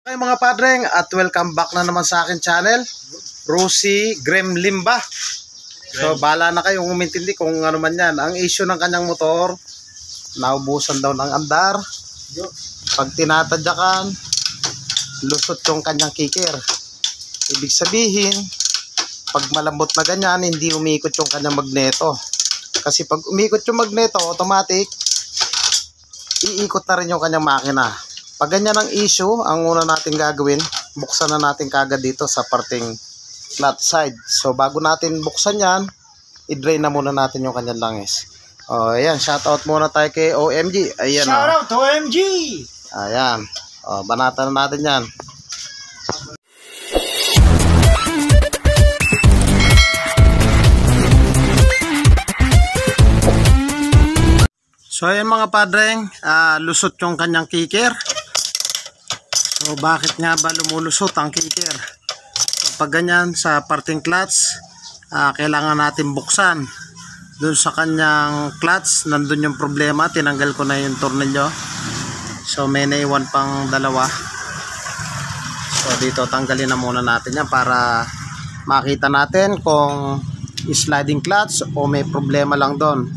Okay mga padreng, at welcome back na naman sa akin channel, Rosie Gremlimba. So bahala na kayong umintindi kung ano man yan. Ang issue ng kanyang motor, naubusan daw ng andar. Pag tinatadyakan, lusot yung kanyang kicker. Ibig sabihin, pag malambot na ganyan, hindi umiikot yung kanyang magneto. Kasi pag umiikot yung magneto, automatic iikot na rin yung kanyang makina. Pag ganyan ang issue, ang una natin gagawin, buksan na natin kagad dito sa parting flat side. So bago natin buksan yan, i-drain na muna natin yung kanyang langis. O ayan, shoutout muna tayo kay OMG. Ayan, shoutout to OMG! Ayan, o, banatan na natin yan. So ayan mga padreng, lusot yung kanyang kicker. So bakit nga ba lumulusot ang kicker? So, pag ganyan sa parting clutch, kailangan natin buksan. Doon sa kanyang clutch, nandun yung problema. Tinanggal ko na yung tornilyo. So may naiwan pang dalawa. So dito tanggalin na muna natin yan para makita natin kung sliding clutch o may problema lang doon.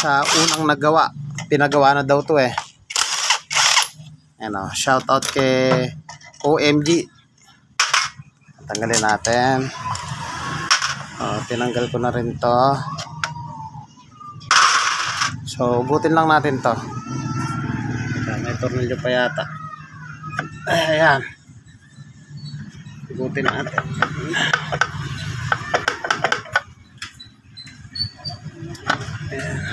Sa unang nagawa, pinagawa na daw to eh. Ano, shout out kay OMG. Tanggalin natin. Tinanggal ko na rin to. So ugutin lang natin to. May tornilyo pa yata. Ayan, ugutin natin. Ayan.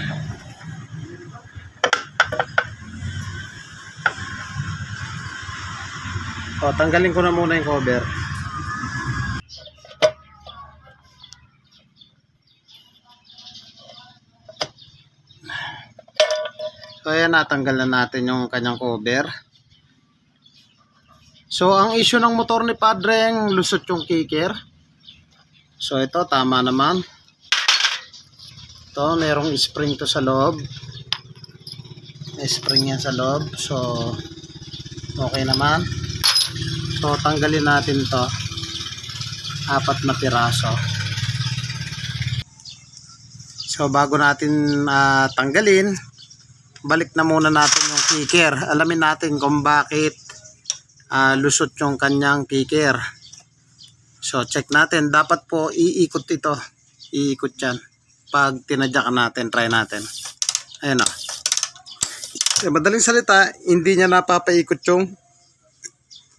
O, tanggalin ko na muna yung cover. So ayan, natanggal na natin yung kanyang cover. So ang issue ng motor ni Padreng, lusot yung kicker. So ito, tama naman. Ito, merong spring to sa loob. May spring yan sa loob. So okay naman. So tanggalin natin to, 4 na piraso. So bago natin tanggalin, balik na muna natin yung kicker. Alamin natin kung bakit lusot yung kanyang kicker. So check natin, dapat po iikot ito. Iikot yan. Pag tinadyakan natin, try natin. Ayan o. Madaling salita, hindi niya napapaikot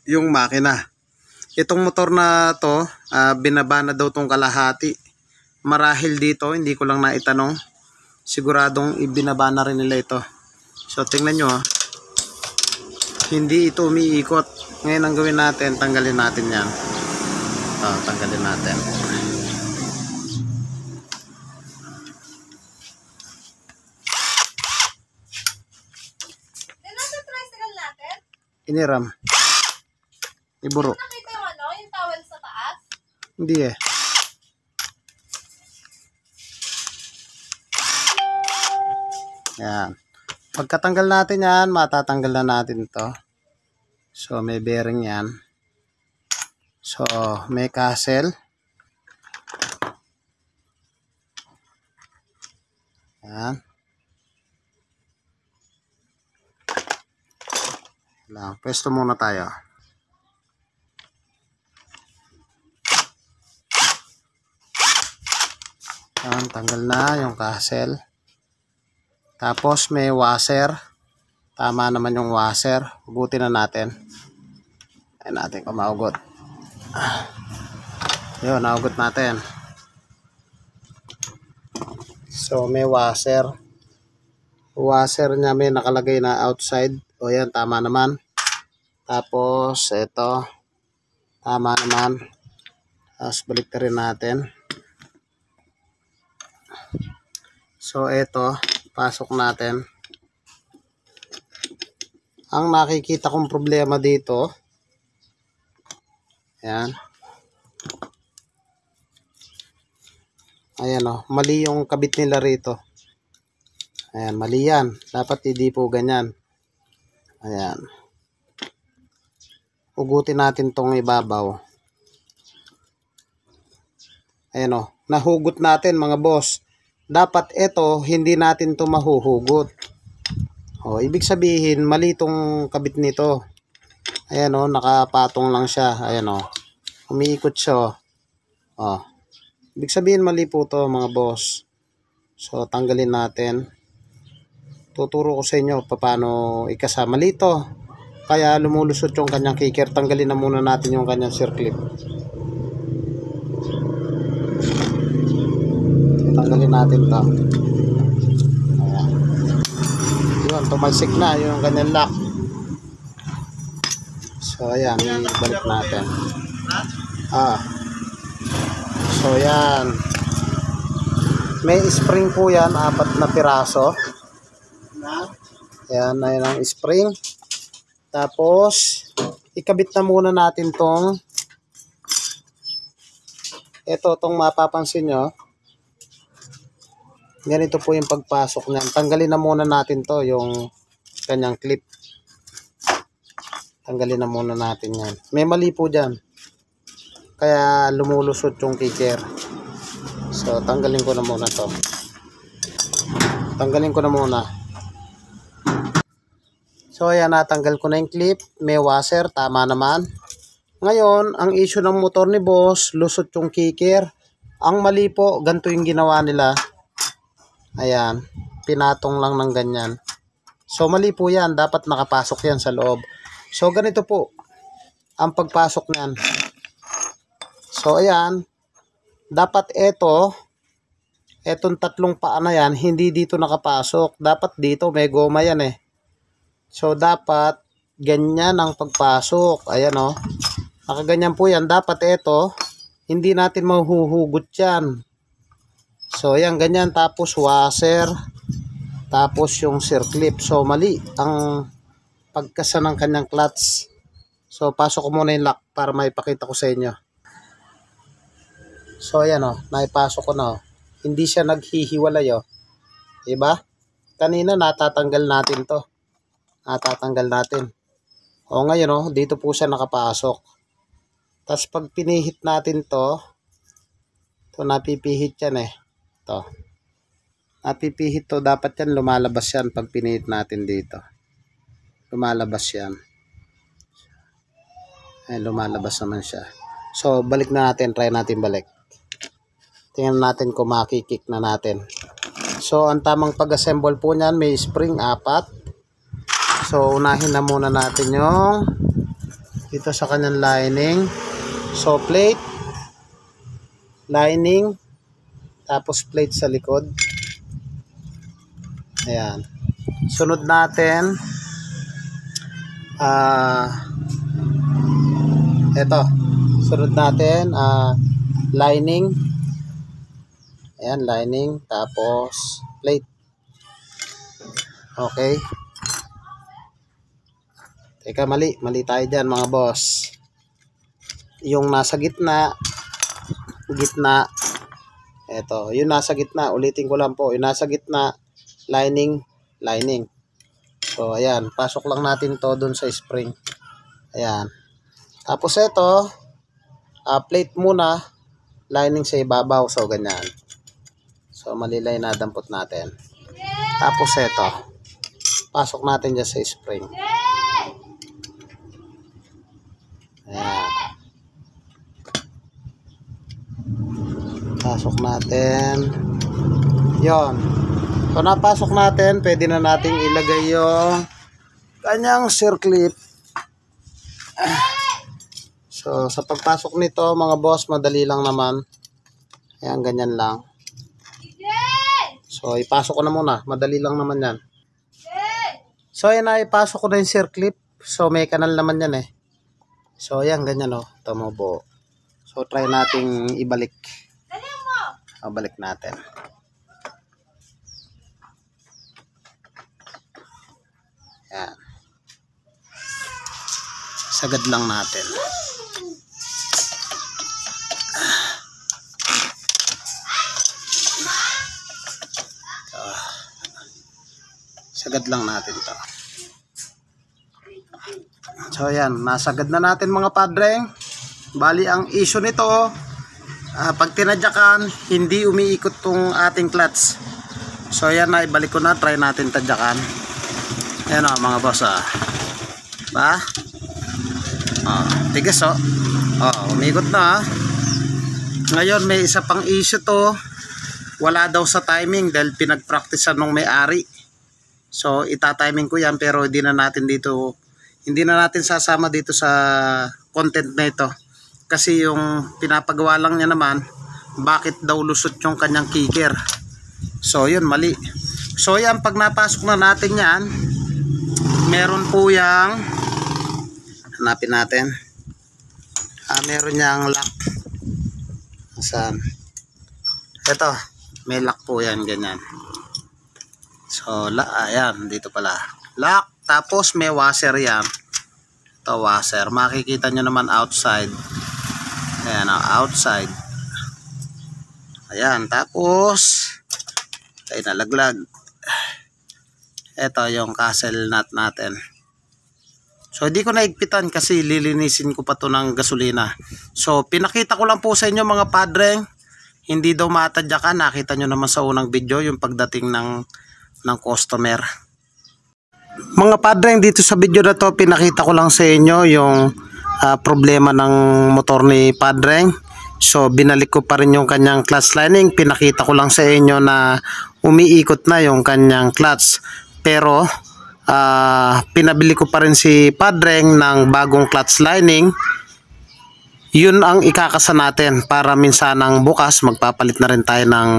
yung makina. Itong motor na to, binaba na daw tong kalahati. Marahil dito, hindi ko lang naitanong. Siguradong ibinaba na rin nila ito. So tingnan nyo, hindi ito umiikot. Ngayon ang gawin natin, tanggalin natin yan. Tanggalin natin. Iniram. Iburo. Nakita yung yung towel sa taas? Hindi eh. Yan. Pagkatanggal natin yan, matatanggal na natin ito. So may bearing yan. So may castle. Yan. Pwesto muna tayo. Yan, tanggal na yung castle. Tapos may washer. Tama naman yung washer. Ugutin na natin. Ayan natin kung maugot. Yun, naugot natin. So may washer. Washer niya may nakalagay na outside. O yan, tama naman. Tapos ito, tama naman. Tapos balik na rin natin. So ito, pasok natin. Ang nakikita kong problema dito, ayan. Ayan o, mali yung kabit nila rito. Ayan, mali yan. Dapat hindi po ganyan. Ayan. Hugutin natin tong ibabaw. Ayan o. Nahugot natin mga boss. Dapat ito, hindi natin to mahuhugot. O, ibig sabihin, mali tong kabit nito. Ayan o, nakapatong lang siya. Ayan o. Umiikot siya o. Ibig sabihin, mali po to mga boss. So, tanggalin natin. Tuturo ko sa inyo paano ikasama. Mali to. Kaya lumulusot yung kanyang kicker. Tanggalin na muna natin yung kanyang circlip. Tanggalin natin to. Ayan. Yun, tumalsik na yung kanyang lock. So ayan, ibalik natin. So ayan. May spring po yan, 4 na piraso. Ayan, ayan ang spring. Tapos ikabit na muna natin tong tong mapapansin nyo. Ganito po yung pagpasok niyan. Tanggalin na muna natin to, yung kanyang clip. Tanggalin na muna natin yan. May mali po dyan. Kaya lumulusot yung kicker. So, tanggalin ko na muna to. Tanggalin ko na muna. So, ayan, natanggal ko na yung clip. May washer, tama naman. Ngayon, ang issue ng motor ni boss, lusot yung kicker. Ang mali po, ganito yung ginawa nila. Ayan, pinatong lang ng ganyan. So, mali po yan. Dapat nakapasok yan sa loob. So, ganito po ang pagpasok niyan. So, ayan. Dapat etong 3 paa na yan, hindi dito nakapasok. Dapat dito, may goma yan eh. So, dapat ganyan ang pagpasok. Ayan o. Nakaganyan po yan. Dapat hindi natin mahuhugot yan. So, ayan, ganyan. Tapos, washer. Tapos, yung circlip. So, mali ang pagkasa ng kanyang clutch. So, pasok ko muna yung lock para maipakita ko sa inyo. So, ayan o. Naipasok ko na o. Hindi siya naghihiwalay o. Diba? Kanina, natatanggal natin to. Natatanggal natin. O, ngayon o. Dito po siya nakapasok. Tapos, pag pinihit natin to, napipihit yan eh. To. Napipihit to, dapat yan lumalabas yan pag pinihit natin dito. Lumalabas yan. Ay, lumalabas naman siya. So, balik na natin. Try natin balik. Tingnan natin kung makikik na natin. So, ang tamang pag-assemble po niyan, may spring 4. So, unahin na muna natin yung dito sa kanyang lining. So, plate, lining, tapos plate sa likod. Ayan. Sunod natin sunod natin lining. Ayan, lining, tapos plate. Okay. Teka, mali tayo dyan mga boss. Yung nasa gitna, yung nasa gitna, ulitin ko lang po, yung nasa gitna, lining. So, ayan, pasok lang natin to dun sa spring. Ayan. Tapos plate muna, lining sa ibabaw. So, ganyan. So, malilay na dampot natin. Tapos pasok natin dyan sa spring. Ayan. Pasok natin. Yon. So, napasok natin. Pwede na nating ilagay yung kanyang circlip. So, sa pagpasok nito, mga boss, madali lang naman. Ayan, ganyan lang. So, ipasok ko na muna. Madali lang naman yan. So, ayan na, ipasok ko na yung circlip. So, may kanal naman yan eh. So, ayan, ganyan o. Tumubo. So, try nating ibalik. Balik natin. Ayan. Sagad lang natin. Sagad lang natin to. So yan, nasagad na natin mga padreng. Bali ang issue nito, pag tinadyakan, hindi umiikot tong ating clutch. So yan na, ibalik ko na, try natin tadyakan. Ayan o mga boss ba? Tigas umikot na Ngayon may isa pang issue to, wala daw sa timing dahil pinag-practicean nung may-ari. So ita-timing ko yan, pero hindi na natin sasama dito sa content na ito. Kasi yung pinapagawa lang niya naman, bakit daw lusot yung kanyang kicker. So yun, mali. So yan, pag napasok na natin yan, meron po yang, hanapin natin, meron yang lock. Saan? Ito, may lock po yan, ganyan. So ayan, dito pala lock, tapos may washer yan. Ito washer, makikita nyo naman outside. Ayan outside. Ayan, tapos ay nalaglag. Ito yung castle nut natin. So hindi ko naigpitan kasi lilinisin ko pa to ng gasolina. So pinakita ko lang po sa inyo mga padreng, hindi daw matadyakan. Nakita nyo naman sa unang video yung pagdating ng customer. Mga padreng, dito sa video na to pinakita ko lang sa inyo yung problema ng motor ni padreng. So binalik ko pa rin yung kanyang clutch lining. Pinakita ko lang sa inyo na umiikot na yung kanyang clutch. Pero pinabili ko pa rin si padreng ng bagong clutch lining. Yun ang ikakasa natin para minsanang bukas magpapalit na rin tayo ng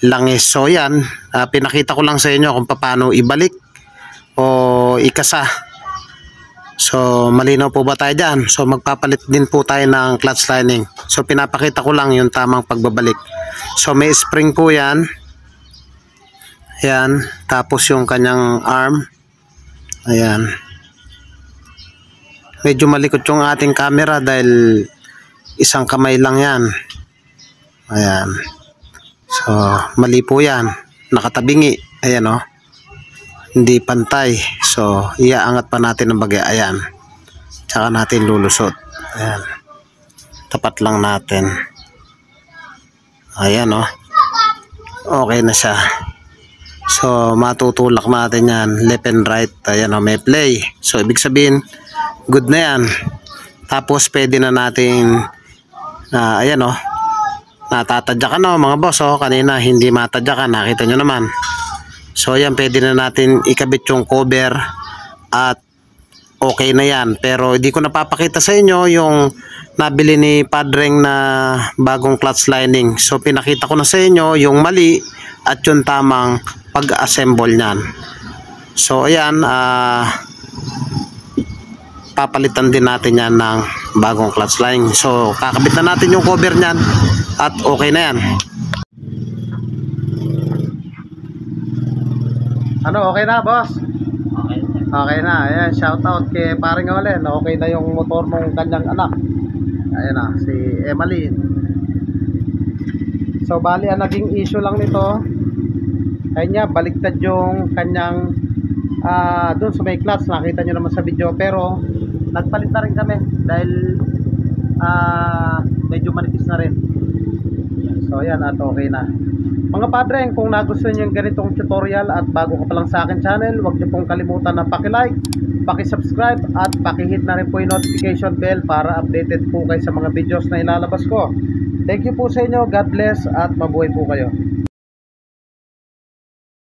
langis. So yan, pinakita ko lang sa inyo kung paano ibalik o ikasa. So malinaw po ba tayo dyan? So magpapalit din po tayo ng clutch lining. So pinapakita ko lang yung tamang pagbabalik. So may spring po yan. Ayan, tapos yung kanyang arm. Ayan. Medyo malikot yung ating camera dahil isang kamay lang yan. Ayan. So mali po yan, nakatabingi. Ayan hindi pantay. So iaangat pa natin ng bagay. Ayan, tsaka natin lulusot. Ayan, tapat lang natin. Ayan okay na siya. So matutulak natin yan left and right. Ayan may play. So ibig sabihin good na yan. Tapos pwede na natin ayan natatadyakan mga boss. Kanina hindi matadyakan, nakita nyo naman. So ayan, pwede na natin ikabit yung cover at okay na yan. Pero hindi ko napapakita sa inyo yung nabili ni padreng na bagong clutch lining. So pinakita ko na sa inyo yung mali at yung tamang pag-assemble nyan. So ayan, papalitan din natin yan ng bagong clutch lining. So kakabit na natin yung cover nyan at okay na yan. Okay na boss? Okay na. Ayan, shout out kay paring Olen. Okay na yung motor ng kanyang anak. Ayan si Emily. So bali ang naging issue lang nito, kanya baliktad yung kanyang doon sa may clutch. Nakita nyo naman sa video, pero nagpalit na rin kami dahil medyo manipis na rin. So ayan, at okay na. Mga padreng, kung nagustuhan nyo yung ganitong tutorial at bago ka pa lang sa akin channel, huwag nyo pong kalimutan na paki-like, paki-subscribe at paki-hit na rin po yung notification bell para updated po kayo sa mga videos na ilalabas ko. Thank you po sa inyo, God bless at mabuhay po kayo.